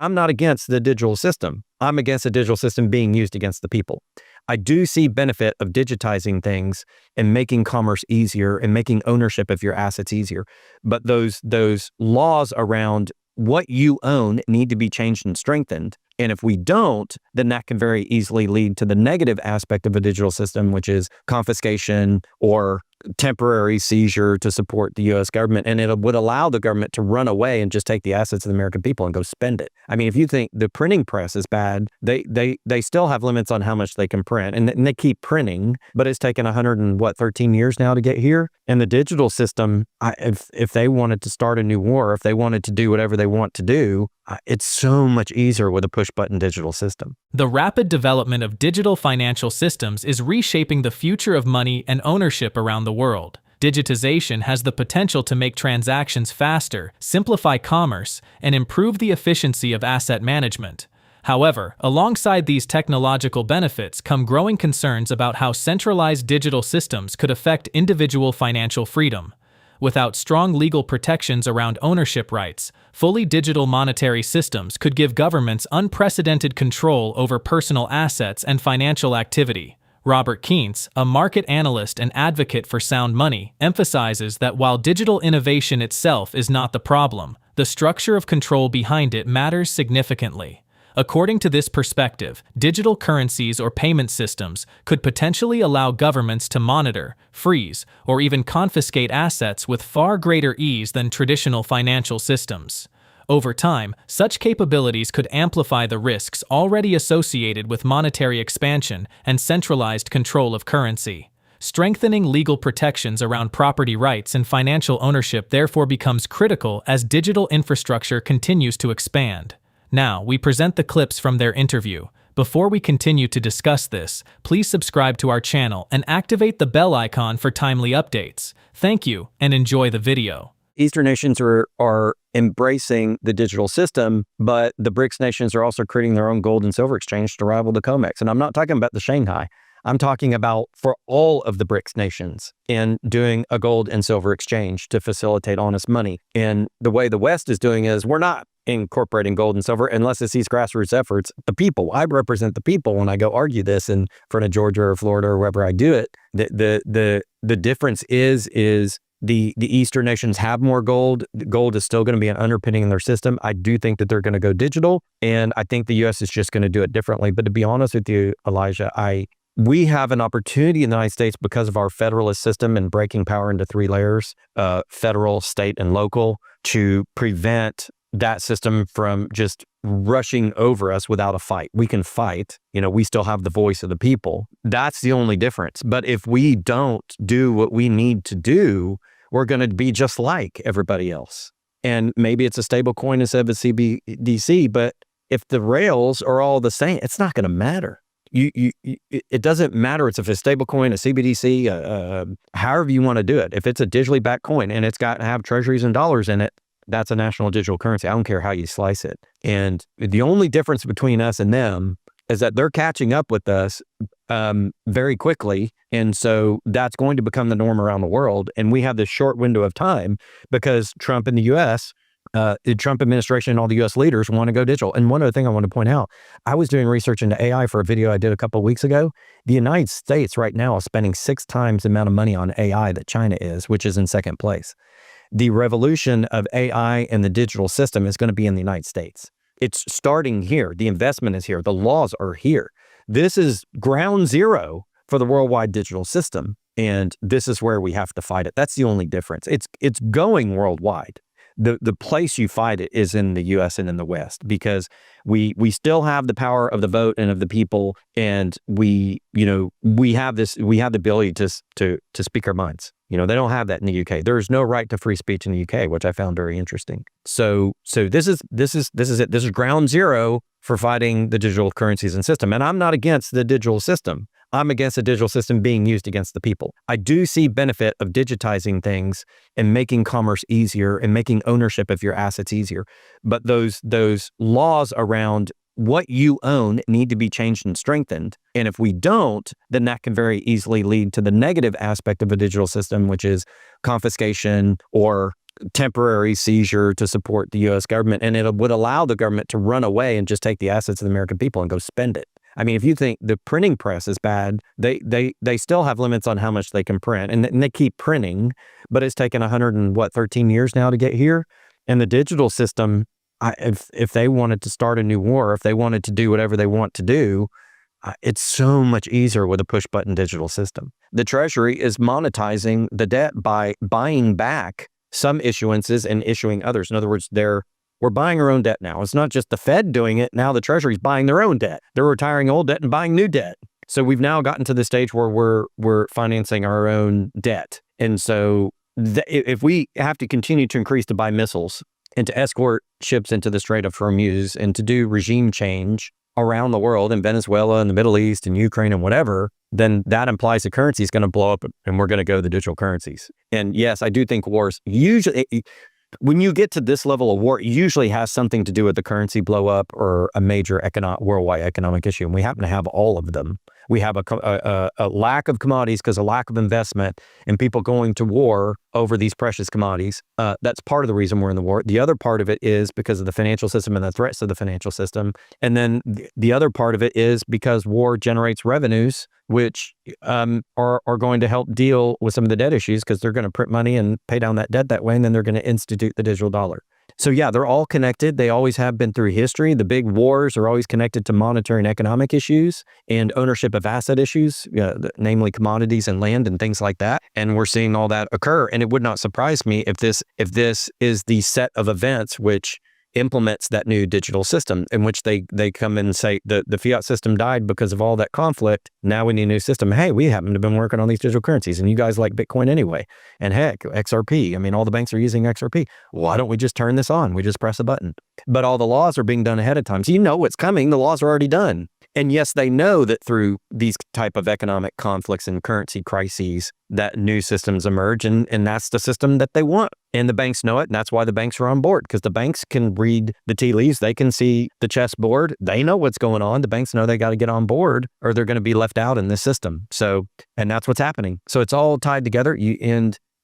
I'm not against the digital system. I'm against the digital system being used against the people. I do see benefit of digitizing things and making commerce easier and making ownership of your assets easier. But those laws around what you own need to be changed and strengthened. And if we don't, then that can very easily lead to the negative aspect of a digital system, which is confiscation or temporary seizure to support the U.S. government. And it would allow the government to run away and just take the assets of the American people and go spend it. I mean, if you think the printing press is bad, they still have limits on how much they can print. And they keep printing, but it's taken 13 years now to get here. And the digital system, if they wanted to start a new war, if they wanted to do whatever they want to do, it's so much easier with a push-button digital system. The rapid development of digital financial systems is reshaping the future of money and ownership around the world. Digitization has the potential to make transactions faster, simplify commerce, and improve the efficiency of asset management. However, alongside these technological benefits come growing concerns about how centralized digital systems could affect individual financial freedom. Without strong legal protections around ownership rights, fully digital monetary systems could give governments unprecedented control over personal assets and financial activity. Robert Kientz, a market analyst and advocate for sound money, emphasizes that while digital innovation itself is not the problem, the structure of control behind it matters significantly. According to this perspective, digital currencies or payment systems could potentially allow governments to monitor, freeze, or even confiscate assets with far greater ease than traditional financial systems. Over time, such capabilities could amplify the risks already associated with monetary expansion and centralized control of currency. Strengthening legal protections around property rights and financial ownership therefore becomes critical as digital infrastructure continues to expand. Now, we present the clips from their interview. Before we continue to discuss this, please subscribe to our channel and activate the bell icon for timely updates. Thank you, and enjoy the video. Eastern nations are embracing the digital system, but the BRICS nations are also creating their own gold and silver exchange to rival the COMEX. And I'm not talking about the Shanghai. I'm talking about for all of the BRICS nations in doing a gold and silver exchange to facilitate honest money. And the way the West is doing is we're not incorporating gold and silver unless it's these grassroots efforts. The people, I represent the people when I go argue this in front of Georgia or Florida or wherever I do it. The difference is the Eastern nations have more gold. Gold is still going to be an underpinning in their system. I do think that they're going to go digital, and I think the U.S. is just going to do it differently. But to be honest with you, Elijah, we have an opportunity in the United States because of our federalist system and breaking power into three layers, federal, state, and local, to prevent that system from just rushing over us without a fight. We can fight, we still have the voice of the people. That's the only difference. But if we don't do what we need to do, we're going to be just like everybody else. And maybe it's a stable coin instead of a CBDC, but if the rails are all the same, it's not going to matter. It doesn't matter if it's a stable coin, a CBDC, however you want to do it. If it's a digitally backed coin and it's got to have treasuries and dollars in it, that's a national digital currency. I don't care how you slice it. And the only difference between us and them is that they're catching up with us very quickly. And so that's going to become the norm around the world. And we have this short window of time because Trump in the U.S., the Trump administration and all the U.S. leaders want to go digital. And one other thing I want to point out, I was doing research into AI for a video I did a couple of weeks ago. The United States right now is spending 6 times the amount of money on AI that China is, which is in second place. The revolution of AI and the digital system is going to be in the United States. It's starting here. The investment is here. The laws are here. This is ground zero for the worldwide digital system. And this is where we have to fight it. That's the only difference. It's going worldwide. The place you fight it is in the U.S. and in the West, because we still have the power of the vote and of the people, and we have the ability to speak our minds. They don't have that in the UK. There is no right to free speech in the UK, which I found very interesting. So this is it. This is ground zero for fighting the digital currencies and system. And I'm not against the digital system. I'm against the digital system being used against the people. I do see benefit of digitizing things and making commerce easier and making ownership of your assets easier. But those laws around what you own need to be changed and strengthened. And if we don't, then that can very easily lead to the negative aspect of a digital system, which is confiscation or temporary seizure to support the U.S. government, and it would allow the government to run away and just take the assets of the American people and go spend it. I mean, if you think the printing press is bad, they still have limits on how much they can print, and they keep printing, but it's taken 13 years now to get here. And the digital system, if they wanted to start a new war, if they wanted to do whatever they want to do, it's so much easier with a push-button digital system. The Treasury is monetizing the debt by buying back some issuances and issuing others. In other words, we're buying our own debt now. It's not just the Fed doing it. Now the Treasury's buying their own debt. They're retiring old debt and buying new debt. So we've now gotten to the stage where we're financing our own debt. And so if we have to continue to increase to buy missiles and to escort ships into the Strait of Hormuz and to do regime change around the world in Venezuela and the Middle East and Ukraine and whatever, then that implies the currency is going to blow up and we're going to go to the digital currencies. And yes, I do think wars usually, when you get to this level of war, it usually has something to do with the currency blow up or a major worldwide economic issue. And we happen to have all of them. We have a lack of commodities because of lack of investment and people going to war over these precious commodities. That's part of the reason we're in the war. The other part of it is because of the financial system and the threats to the financial system. And then the other part of it is because war generates revenues, which are going to help deal with some of the debt issues because they're going to print money and pay down that debt that way. And then they're going to institute the digital dollar. So yeah, they're all connected. They always have been through history. The big wars are always connected to monetary and economic issues and ownership of asset issues, namely commodities and land and things like that. And we're seeing all that occur. And it would not surprise me if this is the set of events which implements that new digital system, in which they come in and say the fiat system died because of all that conflict. Now we need a new system. Hey, we happen to have been working on these digital currencies and you guys like Bitcoin anyway. And heck, XRP. I mean, all the banks are using XRP. Why don't we just turn this on? We just press a button. But all the laws are being done ahead of time. So you know what's coming. The laws are already done. And yes, they know that through these type of economic conflicts and currency crises, that new systems emerge, and that's the system that they want. And the banks know it, and that's why the banks are on board, because the banks can read the tea leaves. They can see the chessboard. They know what's going on. The banks know they got to get on board or they're going to be left out in this system. So, and that's what's happening. So it's all tied together.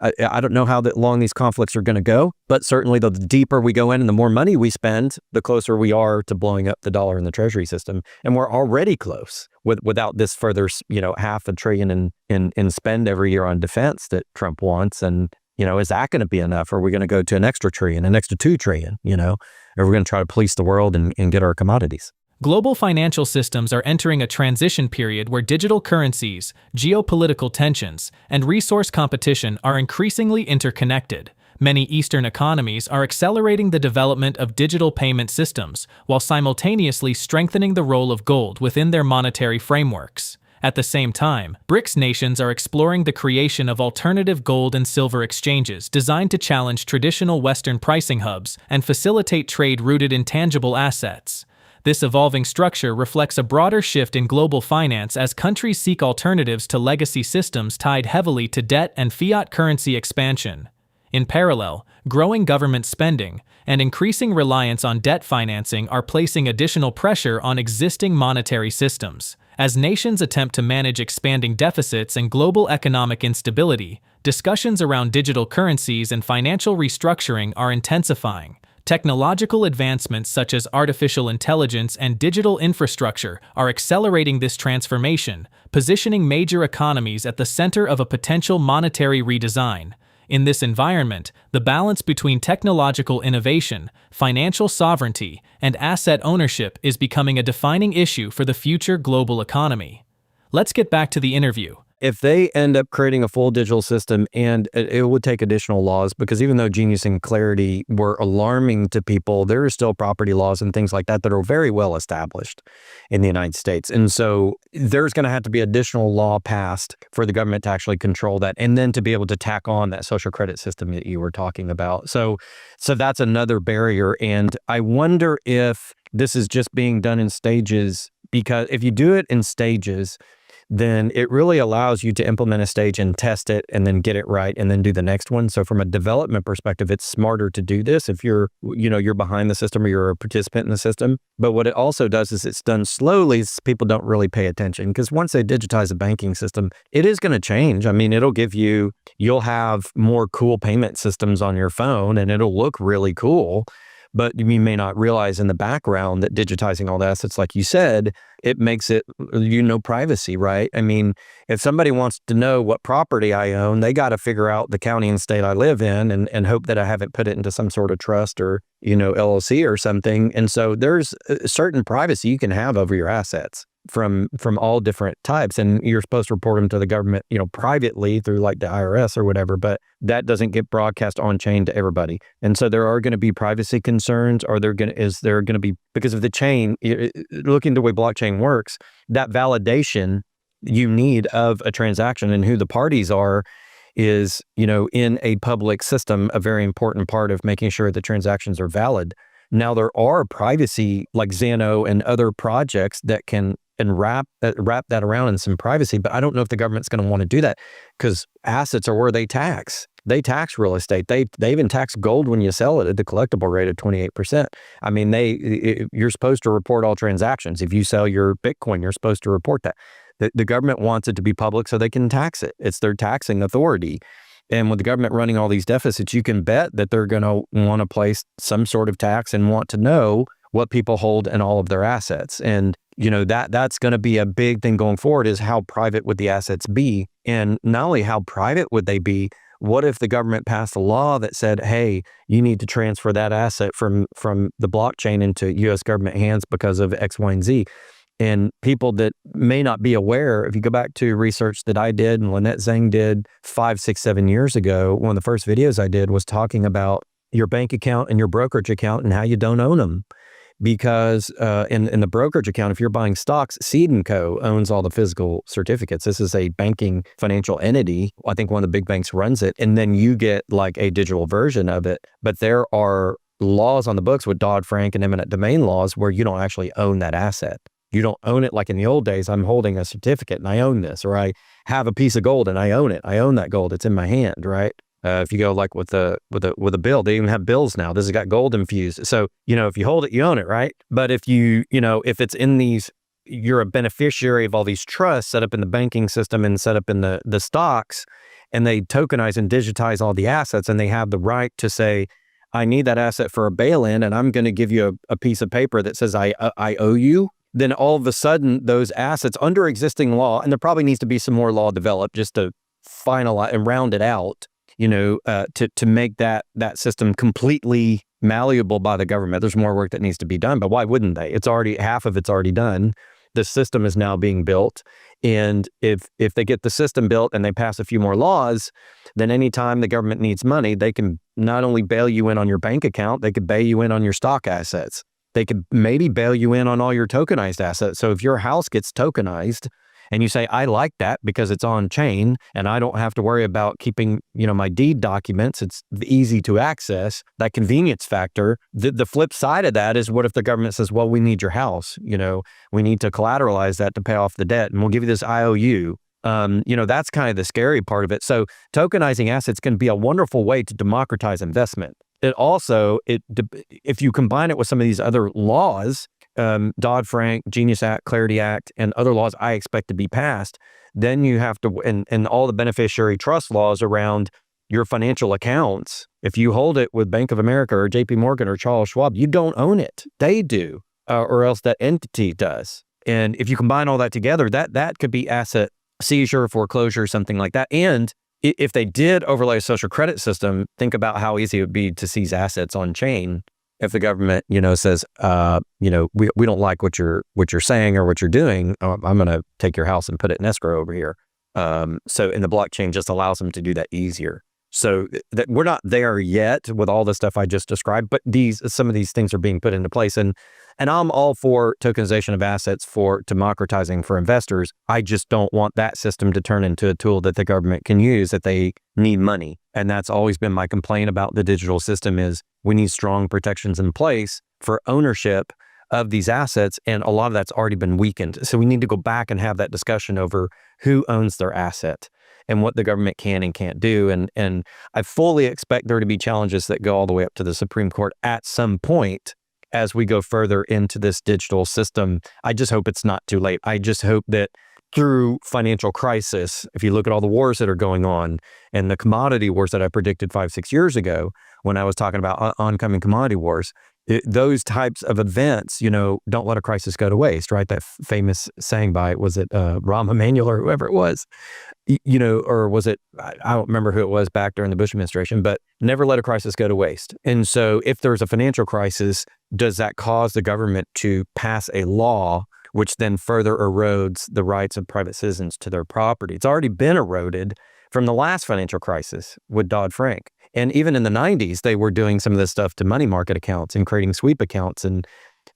I don't know how long these conflicts are going to go, but certainly the deeper we go in and the more money we spend, the closer we are to blowing up the dollar in the Treasury system. And we're already close without this further, $500 billion in spend every year on defense that Trump wants. And, is that going to be enough? Or are we going to go to an extra trillion, an extra $2 trillion, or we're going to try to police the world and get our commodities? Global financial systems are entering a transition period where digital currencies, geopolitical tensions, and resource competition are increasingly interconnected. Many Eastern economies are accelerating the development of digital payment systems while simultaneously strengthening the role of gold within their monetary frameworks. At the same time, BRICS nations are exploring the creation of alternative gold and silver exchanges designed to challenge traditional Western pricing hubs and facilitate trade rooted in tangible assets. This evolving structure reflects a broader shift in global finance as countries seek alternatives to legacy systems tied heavily to debt and fiat currency expansion. In parallel, growing government spending and increasing reliance on debt financing are placing additional pressure on existing monetary systems. As nations attempt to manage expanding deficits and global economic instability, discussions around digital currencies and financial restructuring are intensifying. Technological advancements such as artificial intelligence and digital infrastructure are accelerating this transformation, positioning major economies at the center of a potential monetary redesign. In this environment, the balance between technological innovation, financial sovereignty, and asset ownership is becoming a defining issue for the future global economy. Let's get back to the interview. If they end up creating a full digital system, and it would take additional laws, because even though Genius and Clarity were alarming to people, there are still property laws and things like that are very well established in the United States. And so there's going to have to be additional law passed for the government to actually control that, and then to be able to tack on that social credit system that you were talking about. So that's another barrier. And I wonder if this is just being done in stages, because if you do it in stages, then it really allows you to implement a stage and test it and then get it right and then do the next one. So from a development perspective, it's smarter to do this if you're behind the system or you're a participant in the system. But what it also does is it's done slowly. So people don't really pay attention, because once they digitize the banking system, it is going to change. I mean, you'll have more cool payment systems on your phone and it'll look really cool. But you may not realize in the background that digitizing all the assets, like you said, it makes it, privacy, right? I mean, if somebody wants to know what property I own, they got to figure out the county and state I live in and hope that I haven't put it into some sort of trust or, LLC or something. And so there's a certain privacy you can have over your assets from all different types. And you're supposed to report them to the government, privately through like the IRS or whatever, but that doesn't get broadcast on chain to everybody. And so there are going to be privacy concerns, or is there going to be, because of the chain, looking at the way blockchain works, that validation you need of a transaction and who the parties are is, in a public system, a very important part of making sure the transactions are valid. Now, there are privacy like Xano and other projects that can wrap that around in some privacy, but I don't know if the government's going to want to do that, because assets are where they tax. They tax real estate. They even tax gold when you sell it at the collectible rate of 28%. I mean, you're supposed to report all transactions. If you sell your Bitcoin, you're supposed to report that. The government wants it to be public so they can tax it. It's their taxing authority. And with the government running all these deficits, you can bet that they're going to want to place some sort of tax and want to know what people hold in all of their assets. And that's going to be a big thing going forward, is how private would the assets be? And not only how private would they be, what if the government passed a law that said, hey, you need to transfer that asset from the blockchain into U.S. government hands because of X, Y, and Z? And people that may not be aware, if you go back to research that I did and Lynette Zhang did 5, 6, 7 years ago, one of the first videos I did was talking about your bank account and your brokerage account and how you don't own them. Because in the brokerage account, if you're buying stocks, Seed & Co. owns all the physical certificates. This is a banking financial entity. I think one of the big banks runs it. And then you get like a digital version of it. But there are laws on the books with Dodd-Frank and eminent domain laws where you don't actually own that asset. You don't own it like in the old days. I'm holding a certificate and I own this, or I have a piece of gold and I own it. I own that gold. It's in my hand, right? If you go like with a bill, they even have bills now. This has got gold infused. So, if you hold it, you own it, right? But if if it's in these, you're a beneficiary of all these trusts set up in the banking system and set up in the stocks, and they tokenize and digitize all the assets, and they have the right to say, I need that asset for a bail-in, and I'm going to give you a piece of paper that says I owe you. Then all of a sudden, those assets under existing law, and there probably needs to be some more law developed just to finalize and round it out, to make that system completely malleable by the government. There's more work that needs to be done, but why wouldn't they? Half of it's already done. The system is now being built. And if they get the system built and they pass a few more laws, then anytime the government needs money, they can not only bail you in on your bank account, they could bail you in on your stock assets. They could maybe bail you in on all your tokenized assets. So if your house gets tokenized and you say, I like that because it's on chain and I don't have to worry about keeping, my deed documents, it's easy to access, that convenience factor. The flip side of that is, what if the government says, well, we need your house, we need to collateralize that to pay off the debt and we'll give you this IOU. That's kind of the scary part of it. So tokenizing assets can be a wonderful way to democratize investment. It also, if you combine it with some of these other laws, Dodd-Frank, Genius Act, Clarity Act, and other laws I expect to be passed, then you have to, and all the beneficiary trust laws around your financial accounts. If you hold it with Bank of America or JP Morgan or Charles Schwab, you don't own it. They do, or else that entity does. And if you combine all that together, that could be asset seizure, foreclosure, something like that. And if they did overlay a social credit system, think about how easy it would be to seize assets on chain. If the government, says, we don't like what you're saying or what you're doing, I'm going to take your house and put it in escrow over here. And the blockchain just allows them to do that easier. So that we're not there yet with all the stuff I just described, but some of these things are being put into place. And I'm all for tokenization of assets for democratizing for investors. I just don't want that system to turn into a tool that the government can use that they need money. And that's always been my complaint about the digital system, is we need strong protections in place for ownership of these assets, and a lot of that's already been weakened. So we need to go back and have that discussion over who owns their asset and what the government can and can't do. And I fully expect there to be challenges that go all the way up to the Supreme Court at some point as we go further into this digital system. I just hope it's not too late. I just hope that through financial crisis, if you look at all the wars that are going on and the commodity wars that I predicted 5-6 years ago when I was talking about oncoming commodity wars, those types of events, don't let a crisis go to waste, right? That famous saying by, was it Rahm Emanuel or whoever it was, or was it, I don't remember who it was back during the Bush administration, but never let a crisis go to waste. And so if there's a financial crisis, does that cause the government to pass a law which then further erodes the rights of private citizens to their property? It's already been eroded from the last financial crisis with Dodd-Frank. And even in the 90s, they were doing some of this stuff to money market accounts and creating sweep accounts, and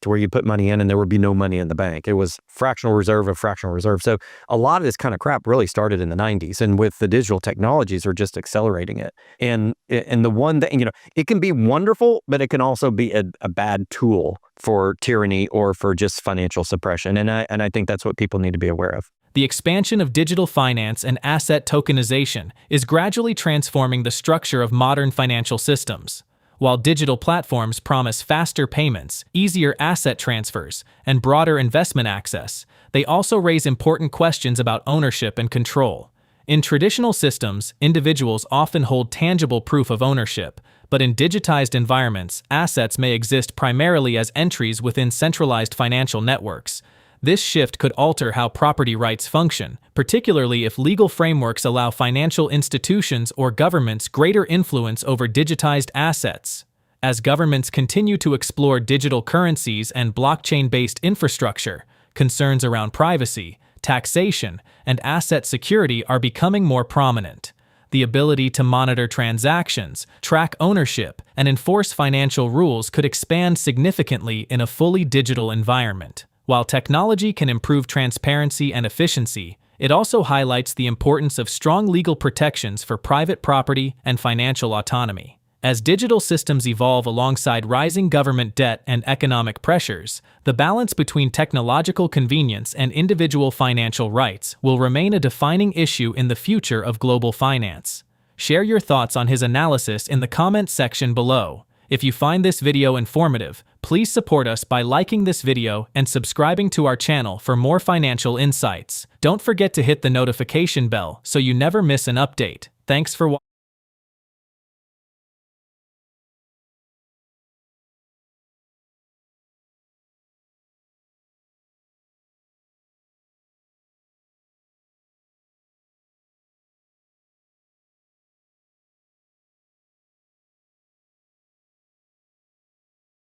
to where you put money in and there would be no money in the bank. It was fractional reserve of fractional reserve. So a lot of this kind of crap really started in the 90s, and with the digital technologies are just accelerating it. And the one thing, it can be wonderful, but it can also be a bad tool for tyranny or for just financial suppression. And I think that's what people need to be aware of. The expansion of digital finance and asset tokenization is gradually transforming the structure of modern financial systems. While digital platforms promise faster payments, easier asset transfers, and broader investment access, they also raise important questions about ownership and control. In traditional systems, individuals often hold tangible proof of ownership, but in digitized environments, assets may exist primarily as entries within centralized financial networks. This shift could alter how property rights function, particularly if legal frameworks allow financial institutions or governments greater influence over digitized assets. As governments continue to explore digital currencies and blockchain-based infrastructure, concerns around privacy, taxation, and asset security are becoming more prominent. The ability to monitor transactions, track ownership, and enforce financial rules could expand significantly in a fully digital environment. While technology can improve transparency and efficiency, it also highlights the importance of strong legal protections for private property and financial autonomy. As digital systems evolve alongside rising government debt and economic pressures, the balance between technological convenience and individual financial rights will remain a defining issue in the future of global finance. Share your thoughts on his analysis in the comment section below. If you find this video informative, please support us by liking this video and subscribing to our channel for more financial insights. Don't forget to hit the notification bell so you never miss an update. Thanks for watching.